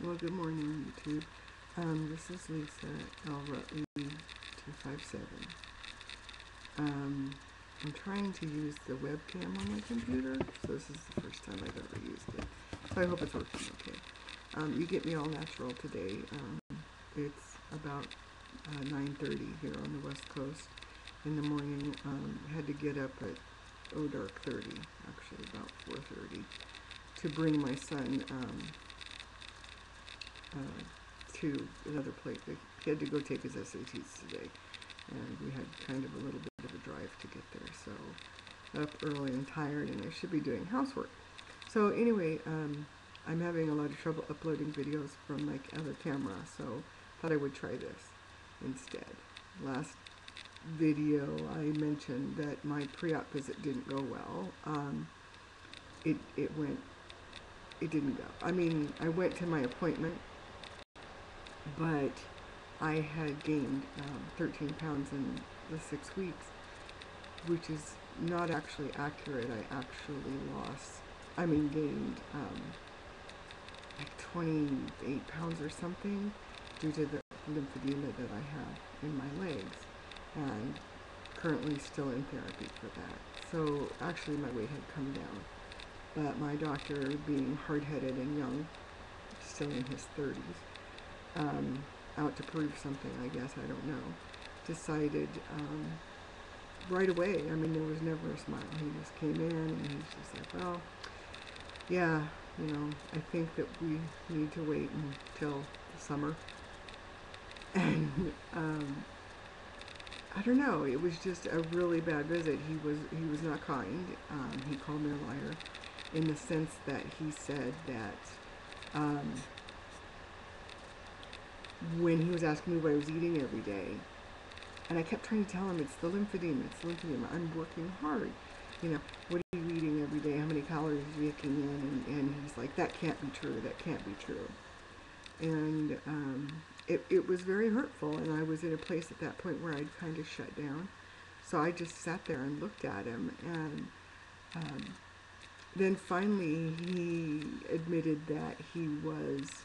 Well, good morning, YouTube. This is Lisa L. Rutley 257. I'm trying to use the webcam on my computer, so this is the first time I've ever used it. So I hope it's working okay. You get me all natural today. It's about 9:30 here on the West Coast in the morning. Had to get up at dark 30, actually about 4:30, to bring my son to another place. He had to go take his SATs today, and we had kind of a little bit of a drive to get there. So up early and tired, and I should be doing housework. So anyway, I'm having a lot of trouble uploading videos from my other camera, so thought I would try this instead. Last video I mentioned that my pre-op visit didn't go well. It didn't go. I mean, I went to my appointment, but I had gained 13 pounds in the 6 weeks, which is not actually accurate. I actually gained like 28 pounds or something due to the lymphedema that I have in my legs, and currently still in therapy for that. So actually my weight had come down, but my doctor, being hard-headed and young, still in his 30s, out to prove something, I guess, I don't know, decided right away. I mean, there was never a smile. He just came in and he's just like, well, yeah, I think that we need to wait until the summer. And I don't know, it was just a really bad visit. He was not kind. He called me a liar in the sense that he said that when he was asking me what I was eating every day, and I kept trying to tell him it's the lymphedema, I'm working hard. What are you eating every day? How many calories are you taking in? And he's like, that can't be true, that can't be true. And it was very hurtful, and I was in a place at that point where I'd kind of shut down. So I just sat there and looked at him, and then finally he admitted that he was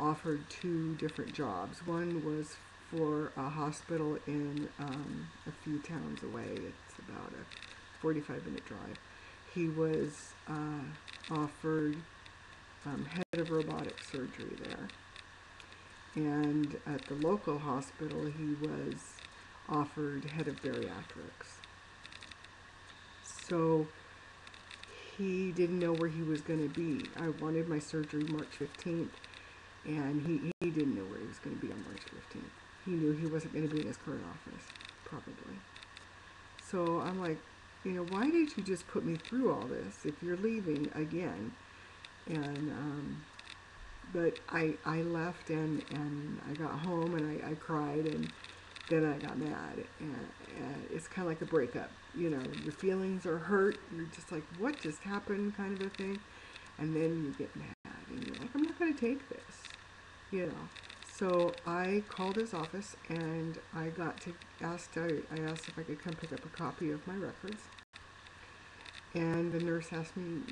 offered 2 different jobs. One was for a hospital in a few towns away. It's about a 45-minute drive. He was offered head of robotic surgery there. And at the local hospital, he was offered head of bariatrics. So he didn't know where he was going to be. I wanted my surgery March 15th, and he didn't know where he was going to be on March 15th. He knew he wasn't going to be in his current office, probably. So I'm like, why did you just put me through all this if you're leaving again? And but I left, and I got home, and I cried, and then I got mad. And it's kind of like a breakup. Your feelings are hurt. You're just like, what just happened, kind of a thing. And then you get mad, and you're like, I'm not going to take this. So I called his office, and I asked if I could come pick up a copy of my records. And the nurse asked me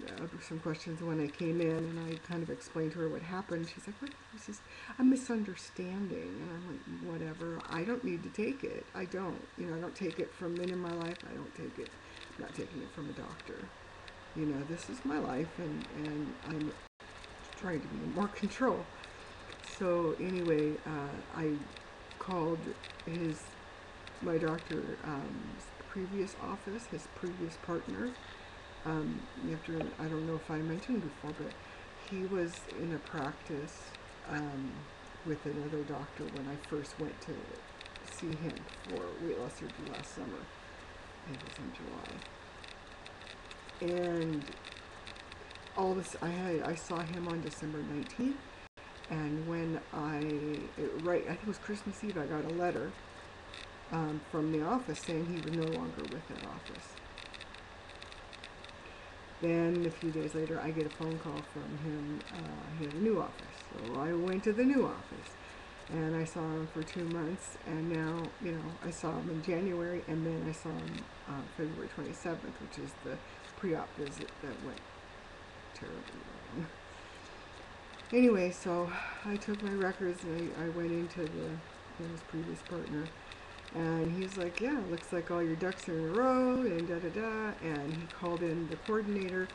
some questions when I came in, and I kind of explained to her what happened. She's like, what? This is a misunderstanding. And I'm like, whatever. I don't need to take it. I don't. I don't take it from men in my life. I don't take it. I'm not taking it from a doctor. This is my life, and I'm trying to be in more control. So anyway, I called my doctor's previous office, his previous partner. I don't know if I mentioned before, but he was in a practice with another doctor when I first went to see him for weight loss surgery last summer. It was in July. And all this, I saw him on December 19th, and when I think it was Christmas Eve, I got a letter from the office saying he was no longer with that office. Then a few days later, I get a phone call from him. He had a new office. So I went to the new office, and I saw him for 2 months. And now, I saw him in January, and then I saw him February 27th, which is the pre-op visit that went terribly wrong. Anyway, so I took my records and I went into his previous partner, and he's like, yeah, looks like all your ducks are in a row, and da da da. And he called in the coordinator,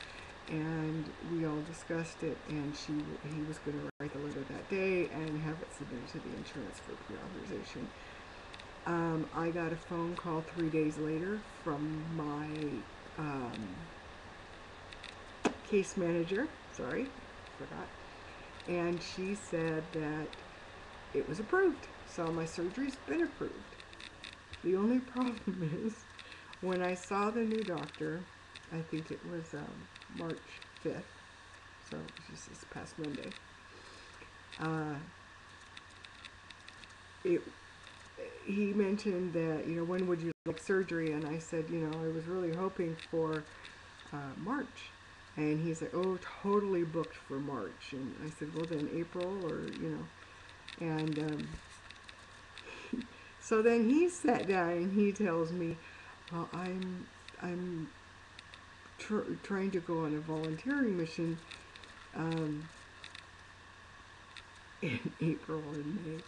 and we all discussed it. And he was going to write the letter that day and have it submitted to the insurance for pre-authorization. I got a phone call 3 days later from my case manager. Sorry, forgot. And she said that it was approved. So my surgery's been approved. The only problem is when I saw the new doctor, I think it was March 5th, so it was just this past Monday. Uh, it, he mentioned that, when would you like surgery? And I said, I was really hoping for March. And he's like, oh, totally booked for March. And I said, well, then April and so then he sat down and he tells me, well, I'm trying to go on a volunteering mission um, in April and May,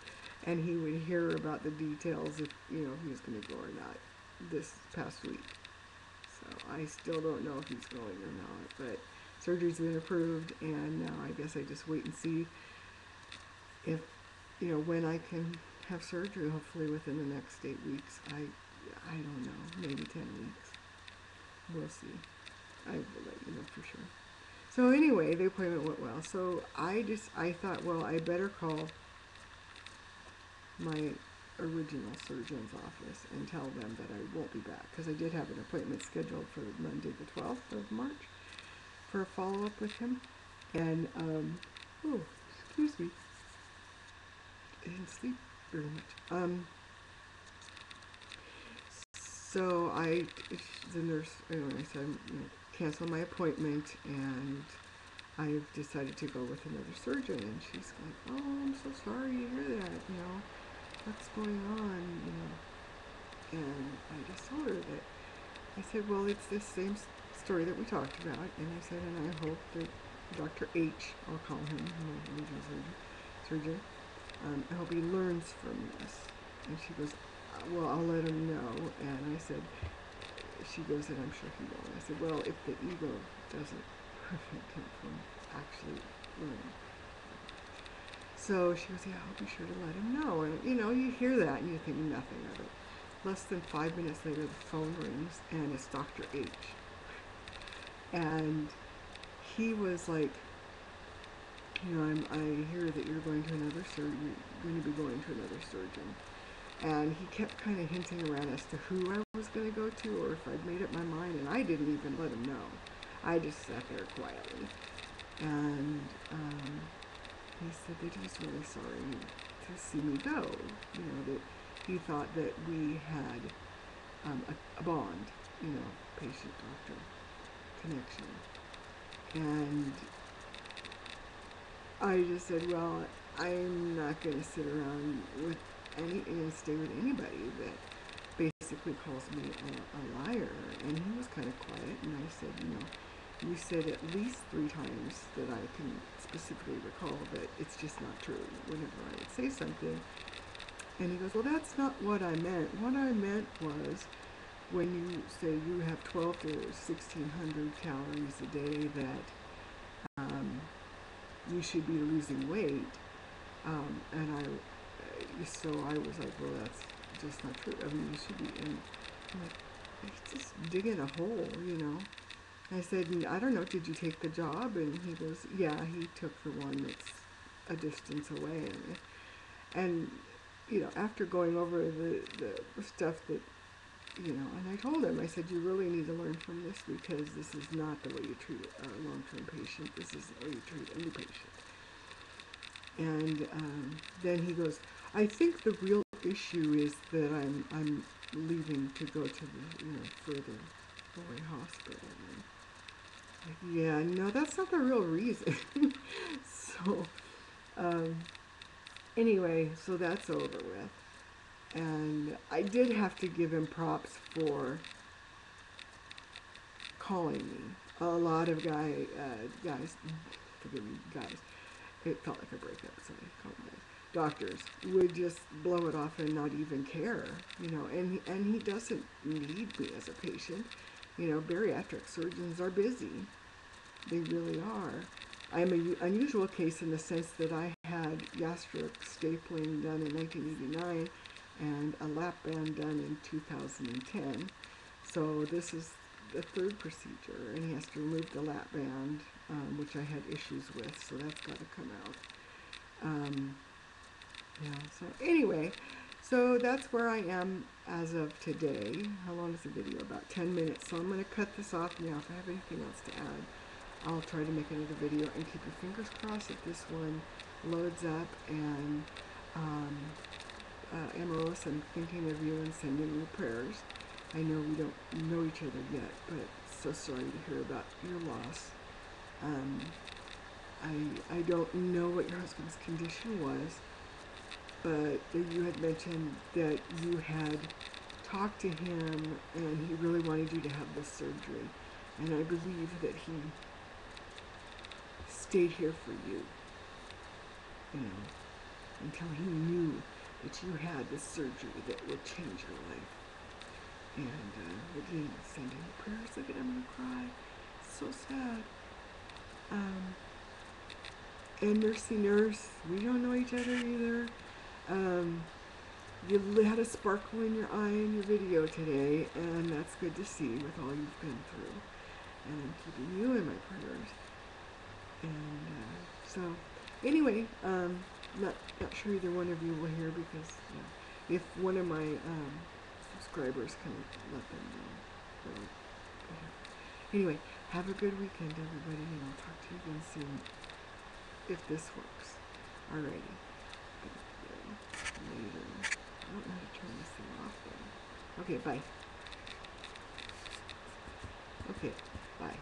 and he would hear about the details if he was going to go or not this past week. So I still don't know if he's going or not, but surgery's been approved, and now I guess I just wait and see if when I can have surgery. Hopefully within the next 8 weeks. I don't know, maybe 10 weeks. We'll see. I will let you know for sure. So anyway, the appointment went well. So I thought, well, I better call my original surgeon's office and tell them that I won't be back, because I did have an appointment scheduled for Monday the 12th of March for a follow-up with him. And, oh, excuse me. I didn't sleep very much. So the nurse, I said, cancel my appointment, and I've decided to go with another surgeon. And she's like, oh, I'm so sorry to hear that, what's going on, And I just told her that, I said, well, it's the same story that we talked about. And I said, and I hope that Dr. H, I'll call him, my original surgeon, I hope he learns from this. And she goes, well, I'll let him know. And I said, she goes, and I'm sure he will. And I said, well, if the ego doesn't prevent him from actually learning. So she goes, yeah, I'll be sure to let him know. And, you hear that and you think nothing of it. Less than 5 minutes later, the phone rings, and it's Dr. H. And he was like, I hear that you're going to another surgeon. You're going to be going to another surgeon. And he kept kind of hinting around as to who I was going to go to, or if I'd made up my mind, and I didn't even let him know. I just sat there quietly. And he said that he's really sorry to see me go. That he thought that we had a bond, patient-doctor connection. And I just said, well, I'm not going to sit around with and stay with anybody that basically calls me a liar. And he was kind of quiet, and I said, you said at least 3 times that I can specifically recall that it's just not true whenever I would say something. And he goes, well, that's not what I meant. What I meant was when you say you have 12 to 1,600 calories a day that you should be losing weight. So I was like, well, that's just not true. I mean, you should be. And I'm like, just digging a hole, I said, I don't know, did you take the job? And he goes, yeah, he took the one that's a distance away. And after going over the stuff that, and I told him, I said, you really need to learn from this, because this is not the way you treat a long-term patient. This is the way you treat any patient. And then he goes, I think the real issue is that I'm leaving to go to the further away hospital. And yeah, no, that's not the real reason. So anyway, so that's over with. And I did have to give him props for calling me. A lot of guys, forgive me, guys, It felt like a breakup, so I called my doctors. Would just blow it off and not even care, you know. And he doesn't need me as a patient. You know, bariatric surgeons are busy. They really are. I'm an unusual case in the sense that I had gastric stapling done in 1989 and a lap band done in 2010. So this is the third procedure, and he has to remove the lap band, which I had issues with, so that's got to come out. Yeah, so anyway, so that's where I am as of today. How long is the video? About 10 minutes. So I'm going to cut this off now. If I have anything else to add, I'll try to make another video, and keep your fingers crossed that this one loads up. And Amaros, I'm thinking of you and sending you prayers. I know we don't know each other yet, but so sorry to hear about your loss. I don't know what your husband's condition was, but you had mentioned that you had talked to him and he really wanted you to have this surgery. And I believe that he stayed here for you, you know, until he knew that you had this surgery that would change your life. And again, sending you prayers. Look at him, I'm gonna cry. So sad. And Nursey Nurse, we don't know each other either. You had a sparkle in your eye in your video today, and that's good to see with all you've been through. And I'm keeping you in my prayers. And so, anyway, not sure either one of you will hear, because if one of my subscribers can let them know. So, anyway, have a good weekend, everybody, and I'll talk to you again soon if this works. Alrighty. Later. I don't know how to turn this thing off though. Okay, bye. Okay, bye.